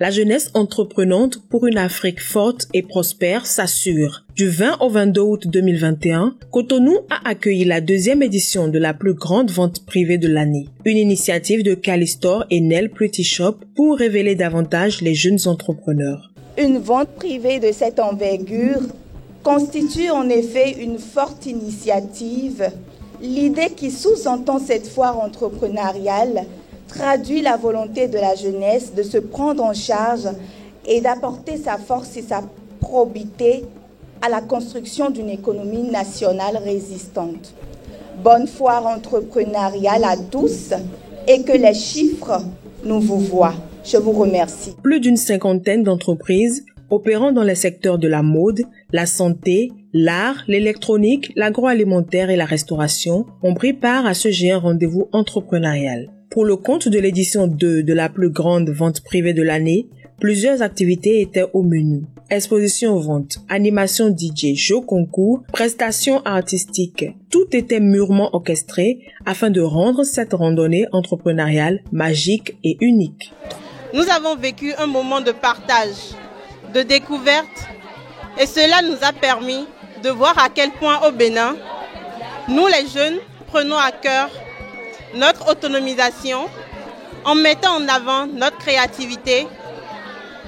La jeunesse entreprenante pour une Afrique forte et prospère s'assure. Du 20 au 22 août 2021, Cotonou a accueilli la deuxième édition de la plus grande vente privée de l'année. Une initiative de Calistor et Nell Pretty Shop pour révéler davantage les jeunes entrepreneurs. Une vente privée de cette envergure constitue en effet une forte initiative. L'idée qui sous-entend cette foire entrepreneuriale traduit la volonté de la jeunesse de se prendre en charge et d'apporter sa force et sa probité à la construction d'une économie nationale résistante. Bonne foire entrepreneuriale à tous et que les chiffres nous vous voient. Je vous remercie. Plus d'une cinquantaine d'entreprises opérant dans les secteurs de la mode, la santé, l'art, l'électronique, l'agroalimentaire et la restauration ont pris part à ce géant rendez-vous entrepreneurial. Pour le compte de l'édition 2 de la plus grande vente privée de l'année, plusieurs activités étaient au menu. Exposition-vente, animation DJ, jeux concours, prestations artistiques. Tout était mûrement orchestré afin de rendre cette randonnée entrepreneuriale magique et unique. Nous avons vécu un moment de partage, de découverte, et cela nous a permis de voir à quel point au Bénin, nous les jeunes prenons à cœur notre autonomisation en mettant en avant notre créativité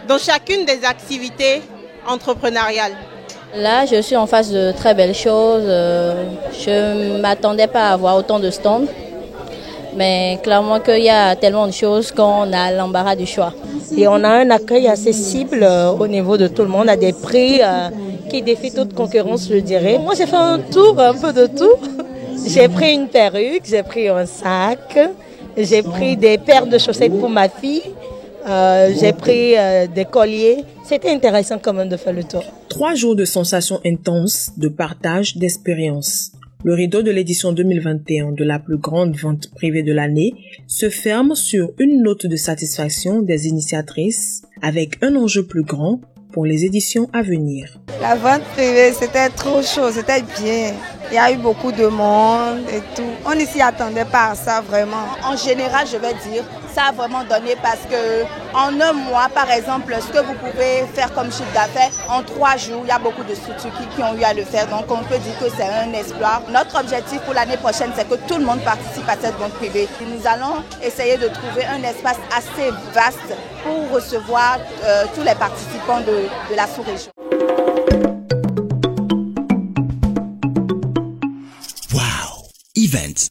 dans chacune des activités entrepreneuriales. Là, je suis en face de très belles choses. Je ne m'attendais pas à avoir autant de stands. Mais clairement qu'il y a tellement de choses qu'on a l'embarras du choix. Et on a un accueil assez cible au niveau de tout le monde, à des prix qui défient toute concurrence, je dirais. Moi, j'ai fait un tour, un peu de tout. J'ai pris une perruque, j'ai pris un sac, j'ai pris des paires de chaussettes pour ma fille, j'ai pris des colliers. C'était intéressant quand même de faire le tour. 3 jours de sensations intenses, de partage, d'expériences. Le rideau de l'édition 2021 de la plus grande vente privée de l'année se ferme sur une note de satisfaction des initiatrices avec un enjeu plus grand pour les éditions à venir. La vente privée, c'était trop chaud, c'était bien. Il y a eu beaucoup de monde et tout. On ne s'y attendait pas à ça vraiment. En général, je vais dire, ça a vraiment donné parce que en un mois, par exemple, ce que vous pouvez faire comme chiffre d'affaires, en 3 jours, il y a beaucoup de structures qui ont eu à le faire. Donc, on peut dire que c'est un exploit. Notre objectif pour l'année prochaine, c'est que tout le monde participe à cette vente privée. Nous allons essayer de trouver un espace assez vaste pour recevoir tous les participants de la sous-région. Wow! Events